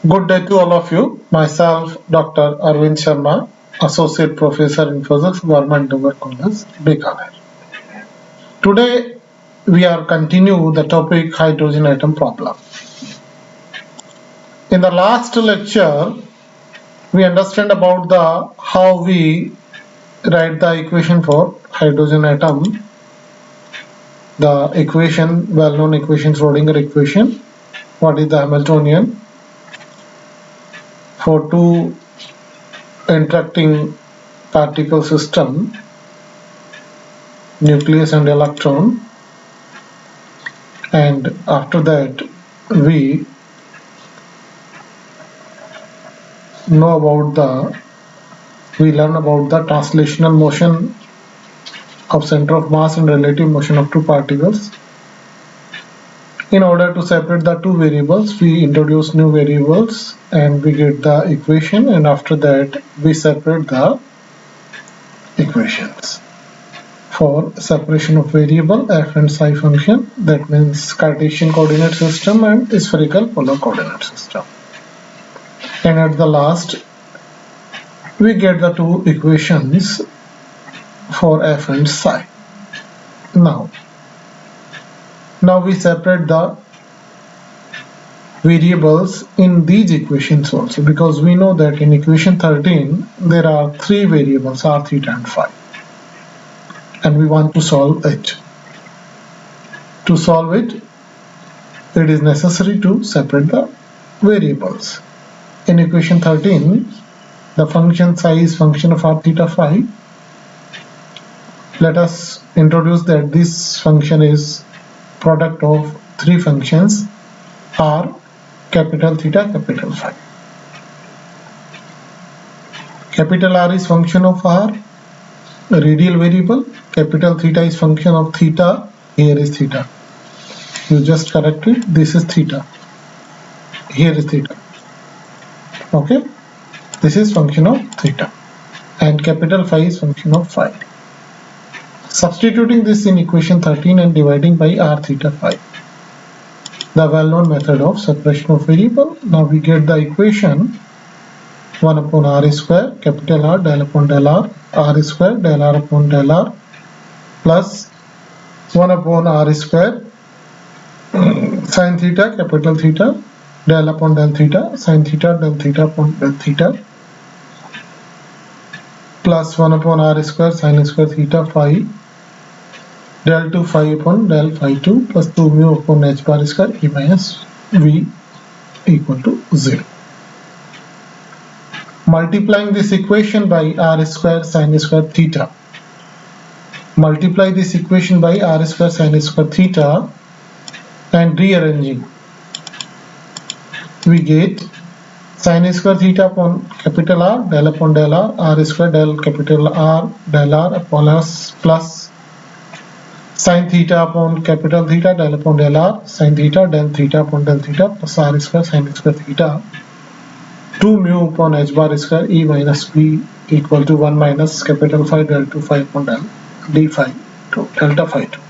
Good day to all of you. Myself, Dr. Arvind Sharma, Associate Professor in Physics, Government Dover College, Bikaner. Today, we are continue the topic hydrogen atom problem. In the last lecture, we understand about the how we write the equation for hydrogen atom, the equation, well-known equation, Schrodinger equation. What is the Hamiltonian for two interacting particle system, nucleus and electron, and after that we learn about the translational motion of center of mass and relative motion of two particles. In order to separate the two variables, we introduce new variables and we get the equation, and after that we separate the equations. For separation of variable f and psi function, that means Cartesian coordinate system and spherical polar coordinate system. And at the last, we get the two equations for f and psi. Now we separate the variables in these equations also, because we know that in equation 13 there are three variables r, theta and phi, and we want to solve it. To solve it, it is necessary to separate the variables. In equation 13, the function psi is function of r, theta, phi. Let us introduce that this function is product of three functions, r, capital theta, capital phi. Capital R is function of r, a radial variable. Capital theta is function of theta. Here is theta. You just correct it. This is theta. Here is theta. Okay. This is function of theta. And capital phi is function of phi. Substituting this in equation 13 and dividing by r, theta, phi, the well-known method of separation of variable. Now we get the equation 1 upon r square, capital R, del upon del r square, del r upon del r, plus 1 upon r square, sin theta, capital theta, del upon del theta, sin theta, del theta upon del theta, plus 1 upon r square, sin square theta, phi, del 2 phi upon del phi 2, plus 2 mu upon h bar square e minus v equal to 0. Multiplying this equation by r square sin square theta. Multiply this equation by r square sin square theta and rearranging, we get sin square theta upon capital R, del upon del r square del capital R, del r upon s, plus sin theta upon capital theta, del upon del r, sin theta, del theta upon del theta, plus r square sin square theta, 2 mu upon h bar square e minus v equal to 1 minus capital phi del 2 phi upon del d phi 2, delta phi 2.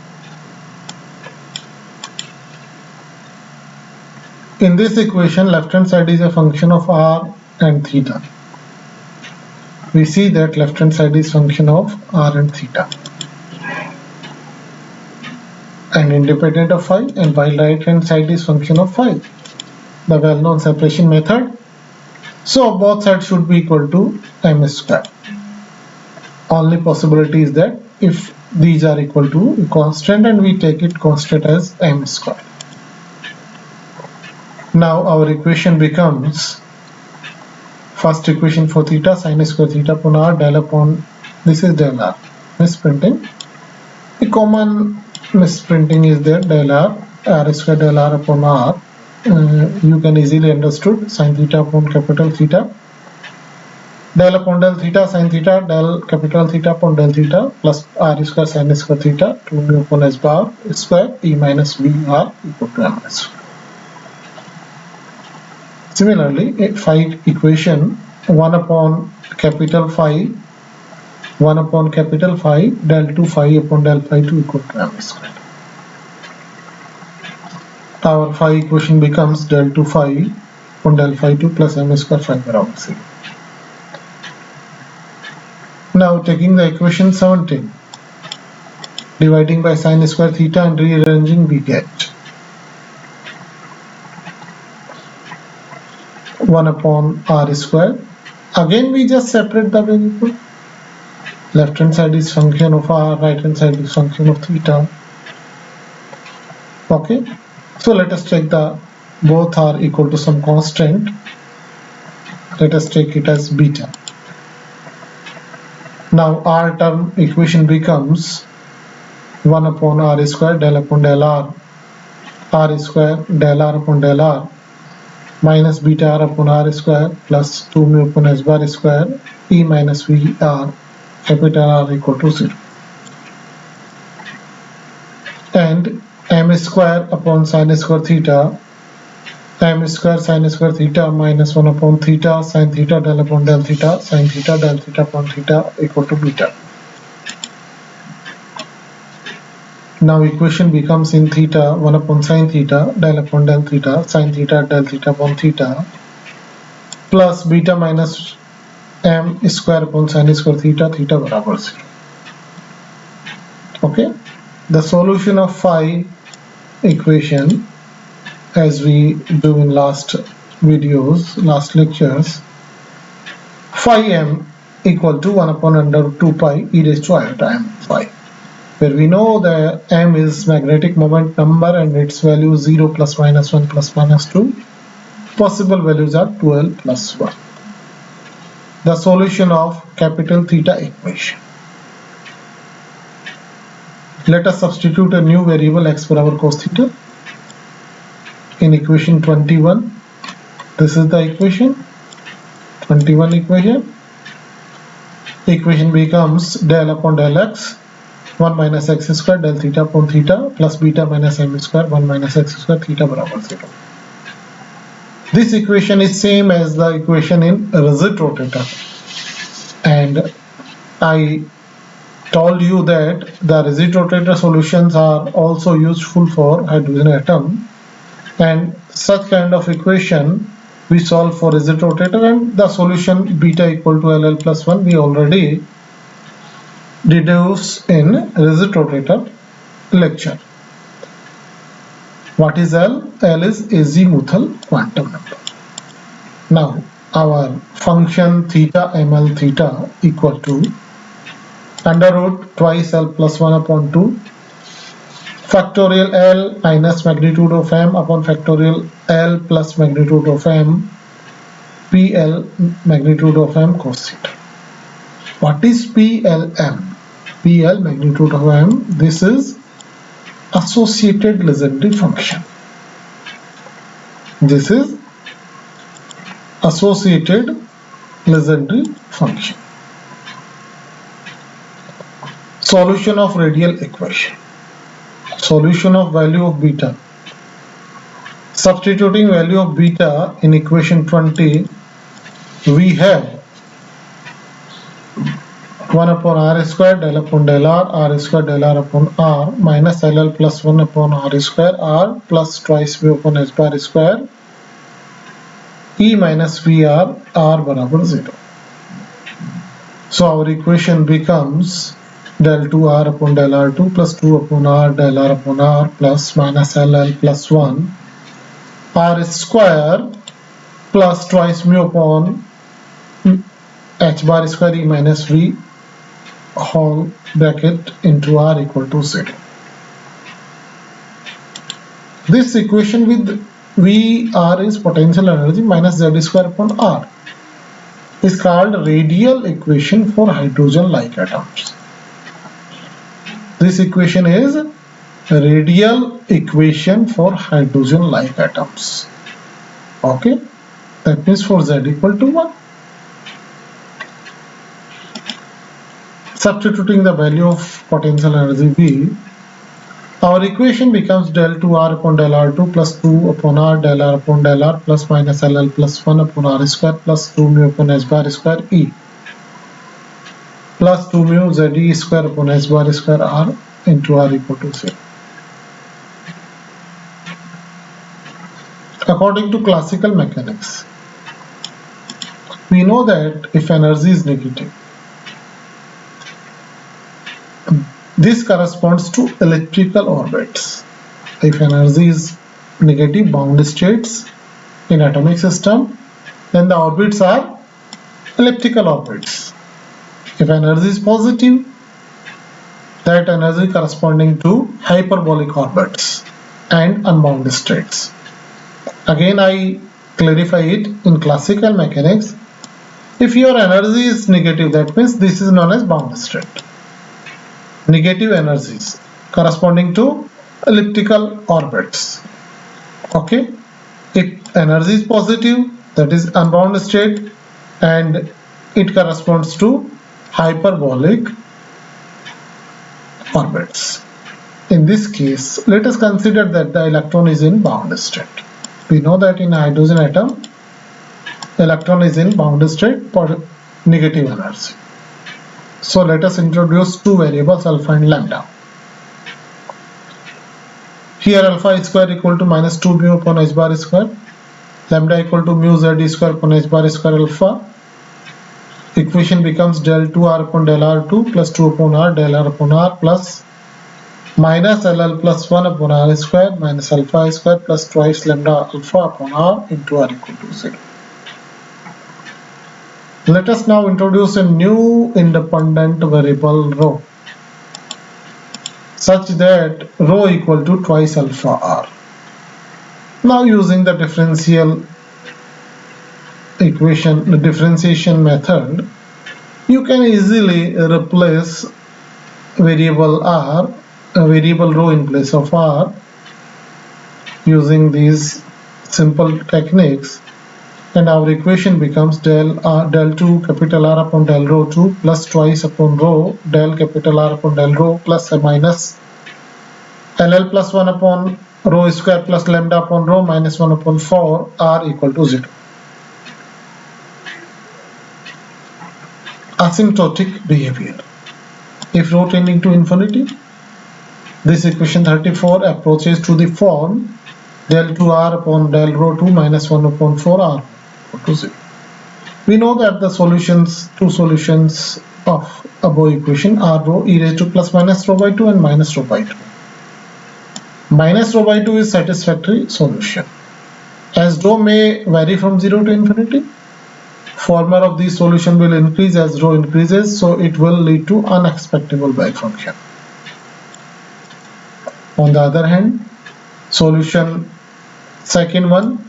In this equation, left hand side is a function of r and theta. We see that left hand side is function of r and theta, and independent of phi, and while right hand side is function of phi, the well-known separation method. So both sides should be equal to m square. Only possibility is that if these are equal to constant, and we take it constant as m square. Now our equation becomes, first equation for theta, sin square theta upon r, del upon, this is del r, misprinting. The common misprinting is there, del r square del r upon r. You can easily understood, sin theta upon capital theta, del upon del theta, sin theta, del capital theta upon del theta, plus r square sin square theta, 2 mu upon s bar square e minus v r equal to m square. Similarly, a phi equation, 1 upon capital phi, 1 upon capital phi, del 2 phi upon del phi 2 equal to m square. Our phi equation becomes del 2 phi upon del phi 2 plus m square phi बराबर 0. Now taking the equation 17, dividing by sin square theta and rearranging, we get 1 upon r square. Again we just separate the variable. Left hand side is function of r, right hand side is function of theta. Okay, so let us take the both are equal to some constant. Let us take it as beta. Now r term equation becomes 1 upon r square del upon del r square del r upon del r minus beta r upon r square plus 2 mu upon s bar square e minus v r capital R equal to 0. And m square upon sin square theta, m square sin square theta minus 1 upon theta sin theta del upon del theta sin theta del theta upon theta equal to beta. Now equation becomes in theta 1 upon sin theta del upon del theta sin theta del theta upon theta plus beta minus m square upon sin square theta बराबर 0. Okay, the solution of phi equation, as we do in last videos, last lectures, phi m equal to 1 upon under 2 pi e raised to iota m phi, where we know the m is magnetic moment number and its value is 0 plus minus 1 plus minus 2. Possible values are 12 plus 1. The solution of capital theta equation. Let us substitute a new variable x per hour cos theta in equation 21. This is the equation 21 equation. Equation becomes del upon del x 1 minus x square del theta upon theta plus beta minus m square 1 minus x square theta बराबर 0. This equation is same as the equation in rigid rotator, and I told you that the rigid rotator solutions are also useful for hydrogen atom, and such kind of equation we solve for rigid rotator, and the solution beta equal to LL plus 1 we already deduce in rigid rotator lecture. What is L? L is azimuthal quantum number. Now our function theta ml theta equal to under root twice L plus 1 upon 2 factorial L minus magnitude of m upon factorial L plus magnitude of m PL magnitude of m cos theta. What is PLM? PL magnitude of m. This is associated Legendre function. This is associated Legendre function. Solution of radial equation. Solution of value of beta. Substituting value of beta in equation 20, we have 1 upon r square del upon del r square del r upon r minus LL plus 1 upon r square r plus twice mu upon s bar square e minus vr r बराबर 0. So our equation becomes del 2r upon del r2 plus 2 upon r del r upon r plus minus LL plus 1 r square plus twice mu upon h bar square e minus v whole bracket into r equal to 0. This equation with Vr is potential energy minus z square upon r is called radial equation for hydrogen-like atoms. This equation is a radial equation for hydrogen-like atoms. Okay, that means for z equal to 1. Substituting the value of potential energy V, our equation becomes del 2r upon del r2 plus 2 upon r del r upon del r plus minus LL plus 1 upon r square plus 2 mu upon h bar square e plus 2 mu ze square upon h bar square r into r equal to 0. According to classical mechanics, we know that if energy is negative, this corresponds to elliptical orbits. If energy is negative, bound states in atomic system, then the orbits are elliptical orbits. If energy is positive, that energy corresponding to hyperbolic orbits and unbound states. Again, I clarify it in classical mechanics. If your energy is negative, that means this is known as bound state. Negative energies corresponding to elliptical orbits. Okay, if energy is positive, that is unbound state, and it corresponds to hyperbolic orbits. In this case, let us consider that the electron is in bound state. We know that in a hydrogen atom, electron is in bound state for negative energy. So let us introduce two variables, alpha and lambda. Here alpha square equal to minus 2 mu upon h bar square, lambda equal to mu z square upon h bar square alpha. Equation becomes del 2r upon del r2 plus 2 upon r del r upon r plus minus ll plus 1 upon r square minus alpha square plus twice lambda alpha upon r into r equal to 0. Let us now introduce a new independent variable rho such that rho equal to twice alpha r. Now using the differential equation, the differentiation method, you can easily replace variable r, a variable rho in place of r using these simple techniques, and our equation becomes del 2 capital R upon del rho 2 plus twice upon rho del capital R upon del rho plus a minus ll plus 1 upon rho square plus lambda upon rho minus 1 upon 4 r equal to 0. Asymptotic behavior. If rho tending to infinity, this equation 34 approaches to the form del 2r upon del rho 2 minus 1 upon 4r equal to 0. We know that the two solutions of above equation are rho e raised to plus minus rho by 2 and minus rho by 2. Minus rho by 2 is satisfactory solution. As rho may vary from 0 to infinity, former of the solution will increase as rho increases, so it will lead to unexpectable Weyl function. On the other hand, solution second one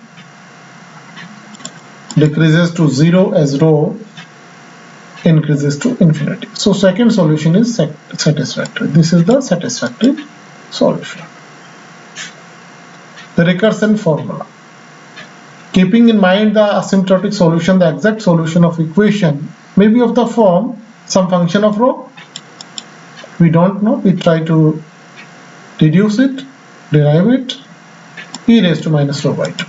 decreases to 0 as rho increases to infinity. So second solution is satisfactory. This is the satisfactory solution. The recursion formula. Keeping in mind the asymptotic solution, the exact solution of equation may be of the form some function of rho. We don't know. We try to deduce it, derive it, e raised to minus rho by 2,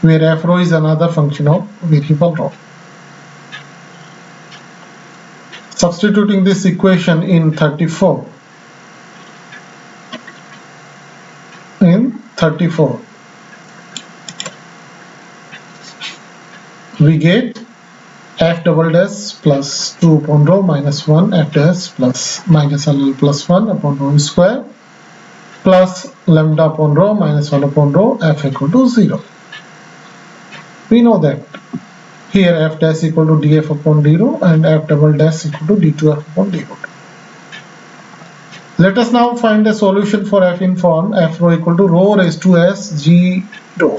where f rho is another function of variable rho. Substituting this equation in 34, we get f double dash plus 2 upon rho minus 1 f dash plus minus ll plus 1 upon rho square plus lambda upon rho minus 1 upon rho f equal to 0. We know that here f dash equal to df upon d rho and f double dash equal to d2f upon d rho. Let us now find a solution for f in form f rho equal to rho raised to s g rho.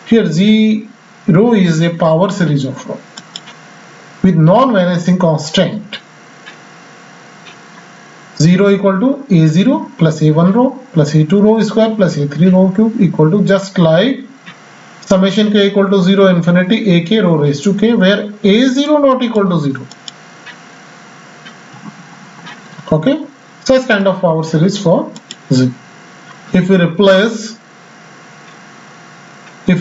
Here g rho is a power series of rho with non-vanishing constant. 0 equal to a0 plus a1 rho plus a2 rho square plus a3 rho cube equal to just like summation k equal to 0 infinity ak rho raised to k, where a0 not equal to 0. Okay, such kind of power series for z. If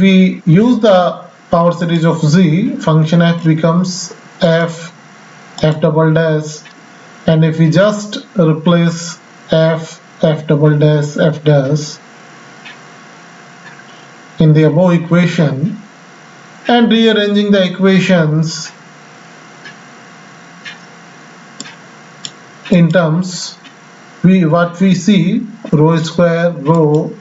we use the power series of z, function f becomes f double dash, and if we just replace f double dash f dash in the above equation and rearranging the equations in terms, what we see, rho square, rho,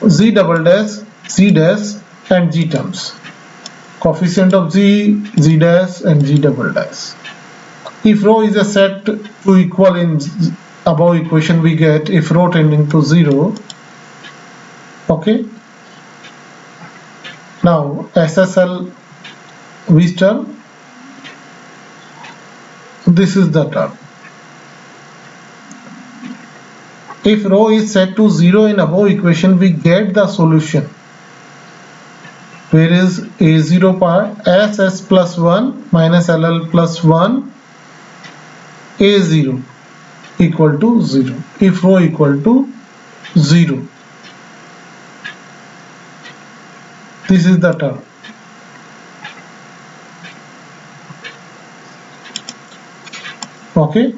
z double dash, z dash and g terms, coefficient of z, z dash and g double dash. If rho is a set to equal in above equation, we get if rho tending to 0. Okay. Now SSL V term, this is the term. If rho is set to 0 in above equation, we get the solution, where is a0 part ss plus 1 minus ll plus 1 a0 equal to 0 if rho equal to 0. This is the term. Okay,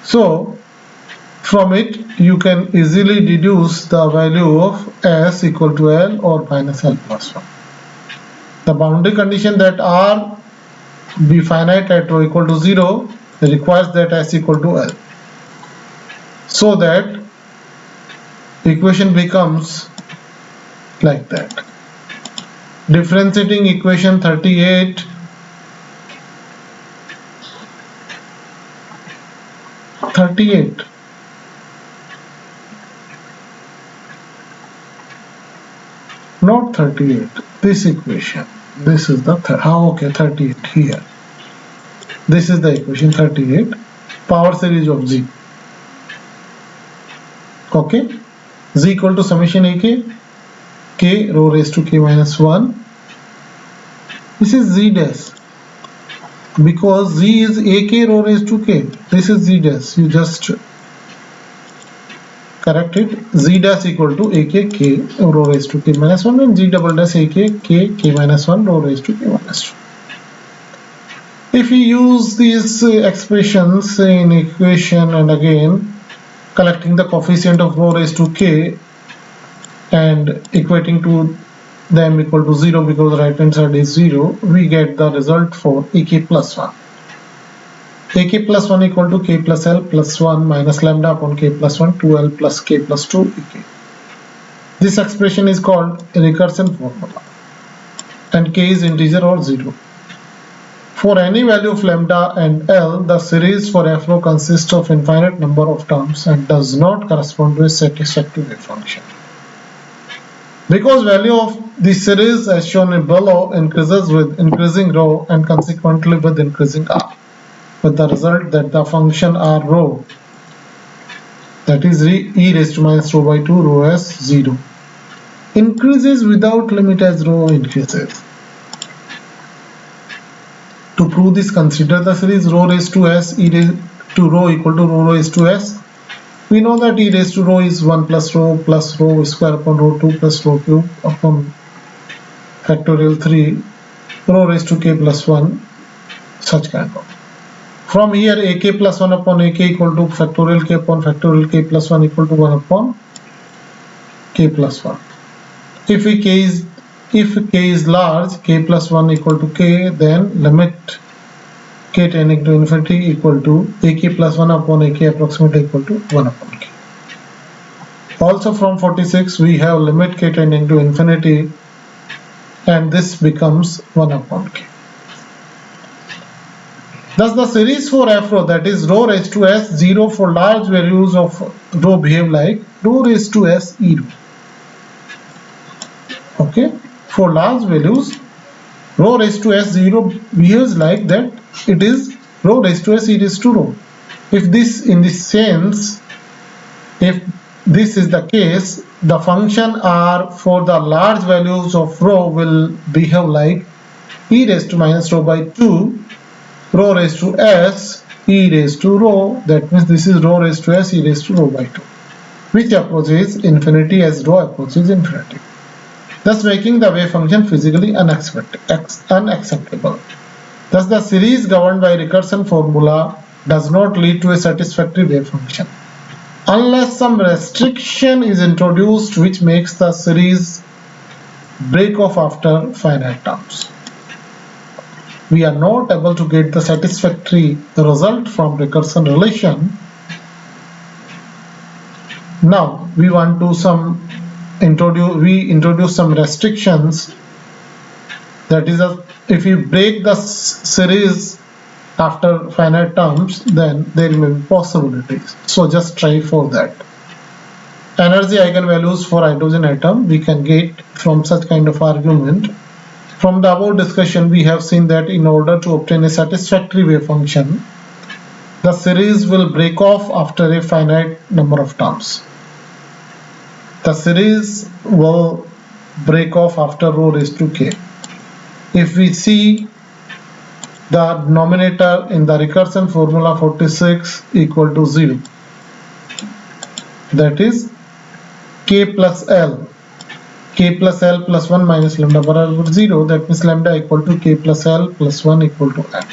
so from it you can easily deduce the value of s equal to l or minus l plus 1. The boundary condition that r be finite at rho equal to 0 requires that s equal to l, so that equation becomes like that. Differentiating equation 38, not 38, this equation, this is the okay, 38 here. This is the equation 38, power series of z. Okay, z equal to summation ak k rho raised to k minus 1. This is z dash, because z is ak rho raised to k. This is z dash, you just correct it. Z dash equal to ak k rho raised to k minus 1 and z double dash ak k minus 1 rho raised to k minus 2. If we use these expressions in equation and again collecting the coefficient of rho raised to k and equating to them equal to 0 because right hand side is 0, we get the result for ak plus 1. ak plus 1 equal to k plus l plus 1 minus lambda upon k plus 1 2l plus k plus 2 ak. This expression is called a recursion formula and k is integer or 0. For any value of lambda and L, the series for f rho consists of infinite number of terms and does not correspond to a satisfactory wave function. Because value of the series as shown below increases with increasing rho and consequently with increasing r, with the result that the function r rho, that is e raised to minus rho by 2 rho s 0, increases without limit as rho increases. To prove this, consider the series rho raised to s e raised to rho equal to rho raised to s. We know that e raised to rho is 1 plus rho square upon rho 2 plus rho cube upon factorial 3 rho raised to k plus 1, such kind of. From here ak plus 1 upon ak equal to factorial k upon factorial k plus 1 equal to 1 upon k plus 1. If k is large, k plus 1 equal to k, then limit k tending to infinity equal to ak plus 1 upon ak approximately equal to 1 upon k. Also from 46 we have limit k tending to infinity and this becomes 1 upon k. Thus the series for f rho, that is rho raised to s 0 for large values of rho behave like rho raised to s e rho. Okay, for large values rho raised to s 0 behaves like that, it is rho raised to s e raised to rho. If this in this sense, if this is the case, the function r for the large values of rho will behave like e raised to minus rho by 2 rho raised to s e raised to rho. That means this is rho raised to s e raised to rho by 2, which approaches infinity as rho approaches infinity, thus making the wave function physically unacceptable. Thus the series governed by recursion formula does not lead to a satisfactory wave function. unless some restriction is introduced which makes the series break off after finite terms. We are not able to get the satisfactory result from recursion relation. Now we want to introduce some restrictions. That is, if we break the series after finite terms, then there may be possibilities. So just try for that. Energy eigenvalues for hydrogen atom we can get from such kind of argument. From the above discussion, we have seen that in order to obtain a satisfactory wave function, the series will break off after a finite number of terms. The series will break off after rho raised to k. If we see the denominator in the recursion formula 46 equal to 0, that is k plus L. K plus L plus 1 minus lambda barabar 0, that means lambda equal to k plus L plus 1 equal to L.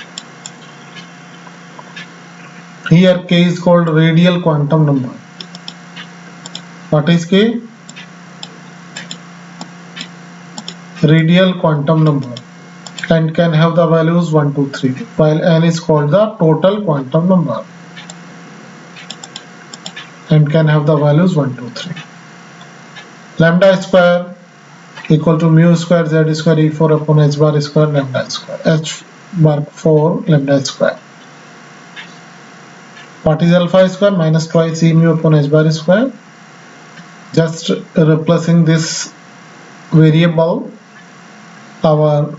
Here k is called radial quantum number. What is k? Radial quantum number, and can have the values 1, 2, 3, while n is called the total quantum number and can have the values 1, 2, 3. Lambda square equal to mu square z square e4 upon h bar square lambda square, h bar 4 lambda square. What is alpha square? Minus twice e mu upon h bar square. Just replacing this variable, our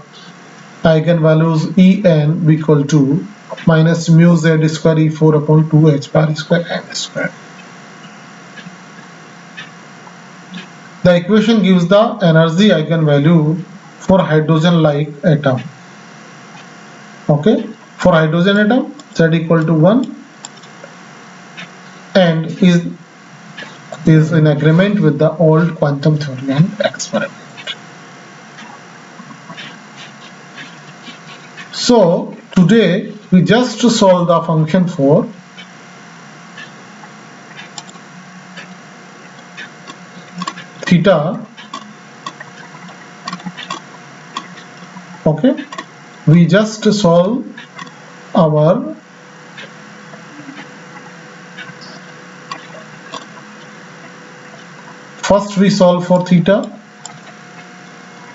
eigenvalues En equal to minus mu z square e4 upon 2 h bar square n square. The equation gives the energy eigenvalue for hydrogen-like atom. Okay, for hydrogen atom, z equal to 1, and is in agreement with the old quantum theory and experiment. So today we just solve the function for theta. Okay, we just solve our first we solve for theta,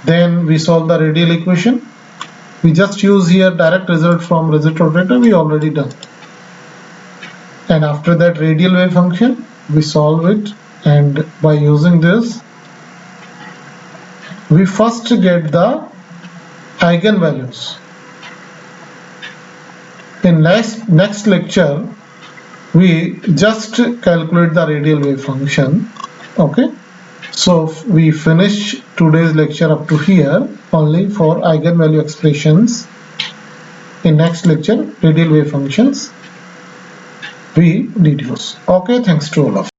then we solve the radial equation. We just use here direct result from reciprocator, we already done. And after that radial wave function, we solve it, and by using this, we first get the eigenvalues. In next lecture, we just calculate the radial wave function. Okay, so we finish today's lecture up to here only for eigenvalue expressions. In next lecture, radial wave functions we deduce. Okay, thanks to all of you.